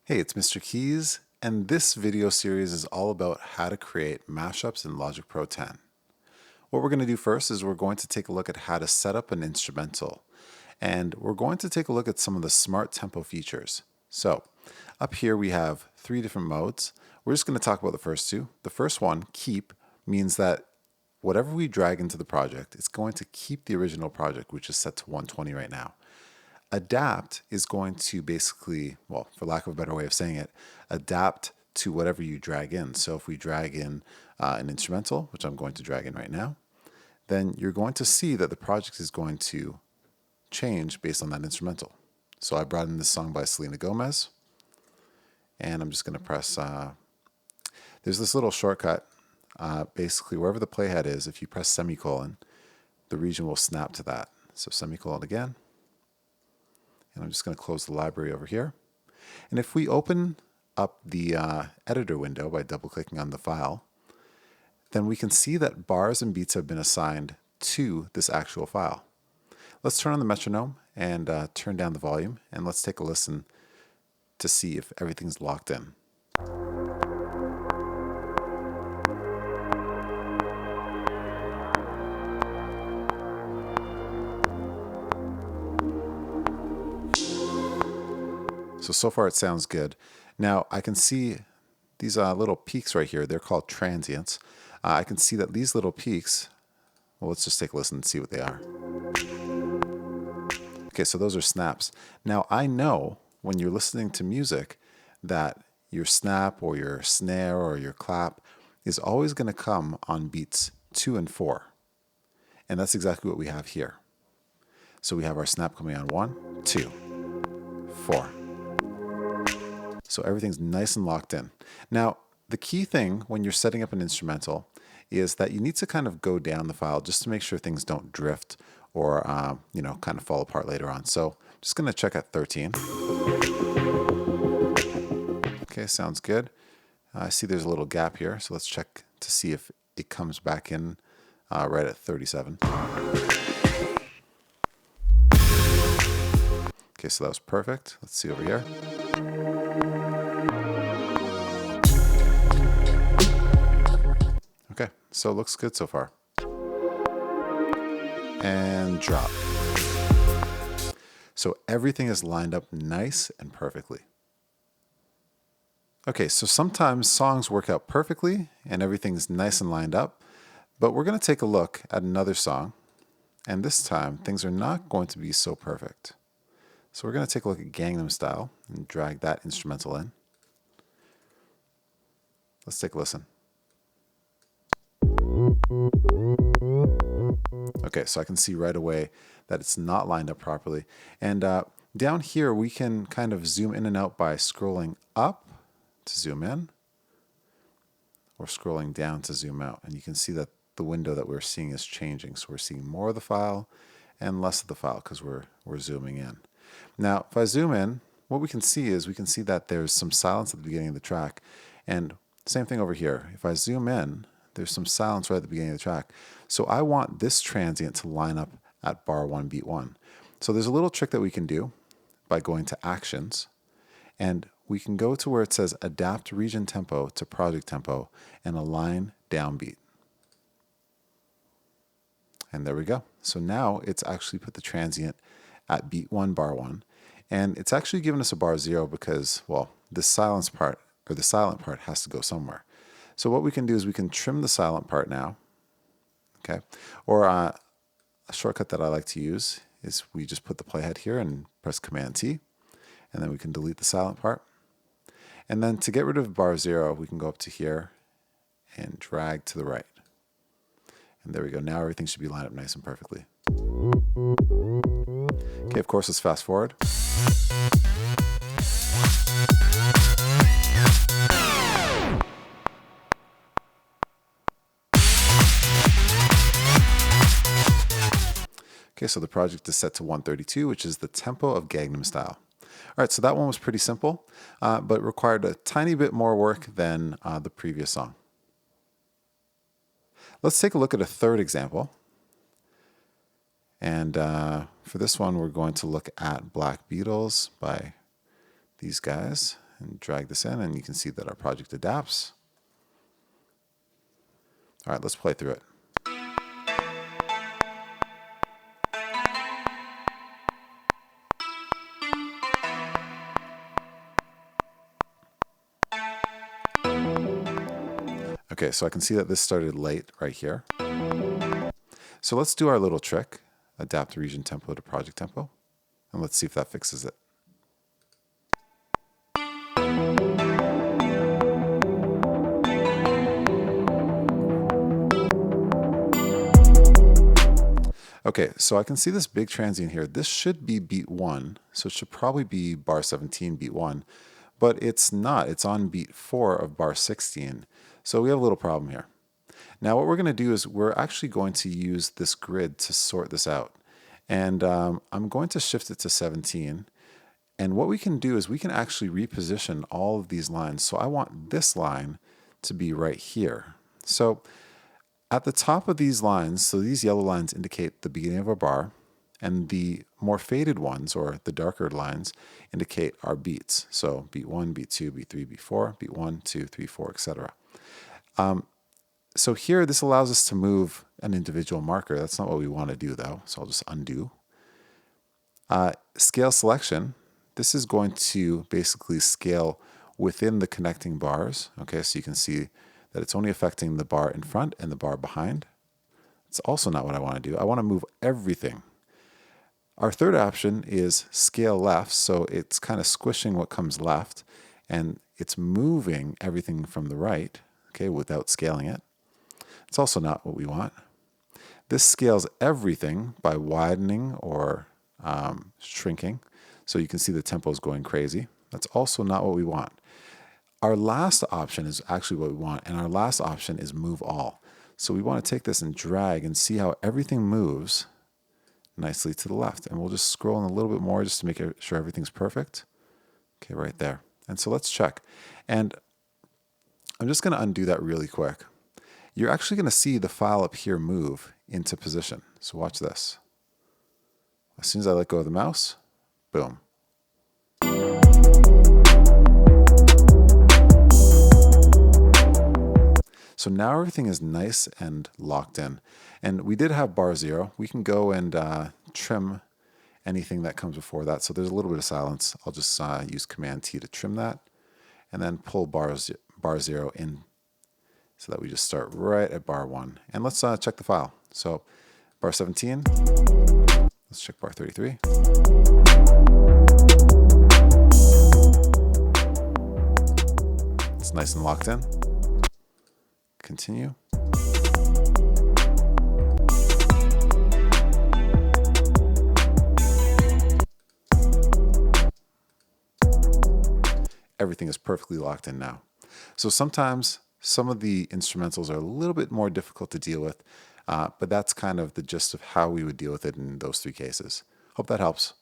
Hey, it's Mr. Keys, and this video series is all about how to create mashups in Logic Pro 10. What we're going to do first is we're going to take a look at how to set up an instrumental, and we're going to take a look at some of the smart tempo features. So, up here we have 3 different modes. We're just going to talk about the first 2. The first one, keep, means that whatever we drag into the project, it's going to keep the original project, which is set to 120 right now. Adapt is going to basically, well, for lack of a better way of saying it, adapt to whatever you drag in. So if we drag in an instrumental, which I'm going to drag in right now, then you're going to see that the project is going to change based on that instrumental. So I brought in this song by Selena Gomez, and I'm just going to press, there's this little shortcut. Basically, wherever the playhead is, if you press semicolon, the region will snap to that. So semicolon again. And I'm just going to close the library over here. And if we open up the editor window by double-clicking on the file, then we can see that bars and beats have been assigned to this actual file. Let's turn on the metronome and turn down the volume, and let's take a listen to see if everything's locked in. So far it sounds good. Now I can see these little peaks right here. They're called transients. I can see that these little peaks, well, let's just take a listen and see what they are. Okay, so those are snaps. Now I know when you're listening to music that your snap or your snare or your clap is always going to come on beats 2 and 4. And that's exactly what we have here. So we have our snap coming on 1, 2, 4. So everything's nice and locked in. Now, the key thing when you're setting up an instrumental is that you need to kind of go down the file just to make sure things don't drift or, kind of fall apart later on. So I'm just going to check at 13. Okay, sounds good. I see there's a little gap here, so let's check to see if it comes back in right at 37. Okay, so that was perfect. Let's see over here. Okay, so it looks good so far. And drop. So everything is lined up nice and perfectly. Okay, so sometimes songs work out perfectly and everything's nice and lined up, but we're going to take a look at another song, and this time things are not going to be so perfect. So we're going to take a look at Gangnam Style and drag that instrumental in. Let's take a listen. Okay, so I can see right away that it's not lined up properly. And down here, we can kind of zoom in and out by scrolling up to zoom in or scrolling down to zoom out. And you can see that the window that we're seeing is changing. So we're seeing more of the file and less of the file because we're zooming in. Now, if I zoom in, what we can see is we can see that there's some silence at the beginning of the track. And same thing over here. If I zoom in, there's some silence right at the beginning of the track. So I want this transient to line up at bar 1, beat 1. So there's a little trick that we can do by going to Actions, and we can go to where it says Adapt Region Tempo to Project Tempo and align downbeat. And there we go. So now it's actually put the transient at beat 1, bar 1, and it's actually given us a bar 0 because, well, this silence part, or the silent part, has to go somewhere. So what we can do is we can trim the silent part now, okay? Or a shortcut that I like to use is we just put the playhead here and press Command-T, and then we can delete the silent part. And then to get rid of bar 0, we can go up to here and drag to the right. And there we go. Now everything should be lined up nice and perfectly. Okay, of course, let's fast forward. Okay, so the project is set to 132, which is the tempo of Gangnam Style. All right, so that one was pretty simple, but required a tiny bit more work than the previous song. Let's take a look at a third example. And for this one, we're going to look at Black Beatles by these guys. and drag this in, and you can see that our project adapts. All right, let's play through it. Okay, so I can see that this started late right here. So let's do our little trick, adapt region tempo to project tempo, and let's see if that fixes it. Okay, so I can see this big transient here. This should be beat 1, so it should probably be bar 17, beat 1, but it's not. It's on beat 4 of bar 16, so we have a little problem here. Now what we're going to do is we're actually going to use this grid to sort this out, and I'm going to shift it to 17, and what we can do is we can actually reposition all of these lines. So I want this line to be right here. So at the top of these lines, so these yellow lines indicate the beginning of our bar, and the more faded ones, or the darker lines, indicate our beats. So beat 1, beat 2, beat 3, beat 4, beat 1, 2, 3, 4, etc. So here, this allows us to move an individual marker. That's not what we want to do, though, so I'll just undo. Scale selection, this is going to basically scale within the connecting bars. Okay, so you can see that it's only affecting the bar in front and the bar behind. It's also not what I want to do. I want to move everything. Our third option is scale left, so it's kind of squishing what comes left, and it's moving everything from the right, okay, without scaling it. It's also not what we want. This scales everything by widening or shrinking, so you can see the tempo is going crazy. That's also not what we want. Our last option is actually what we want, and our last option is move all. So we want to take this and drag and see how everything moves nicely to the left. And we'll just scroll in a little bit more just to make sure everything's perfect. Okay, right there. And so let's check. And I'm just going to undo that really quick. You're actually going to see the file up here move into position. So watch this. As soon as I let go of the mouse, boom. So now everything is nice and locked in. And we did have bar 0. We can go and trim anything that comes before that. So there's a little bit of silence. I'll just use Command T to trim that, and then pull bar 0 in so that we just start right at bar 1. And let's check the file. So bar 17, let's check bar 33. It's nice and locked in. Continue. Everything is perfectly locked in now. So sometimes some of the instrumentals are a little bit more difficult to deal with, but that's kind of the gist of how we would deal with it in those 3 cases. Hope that helps.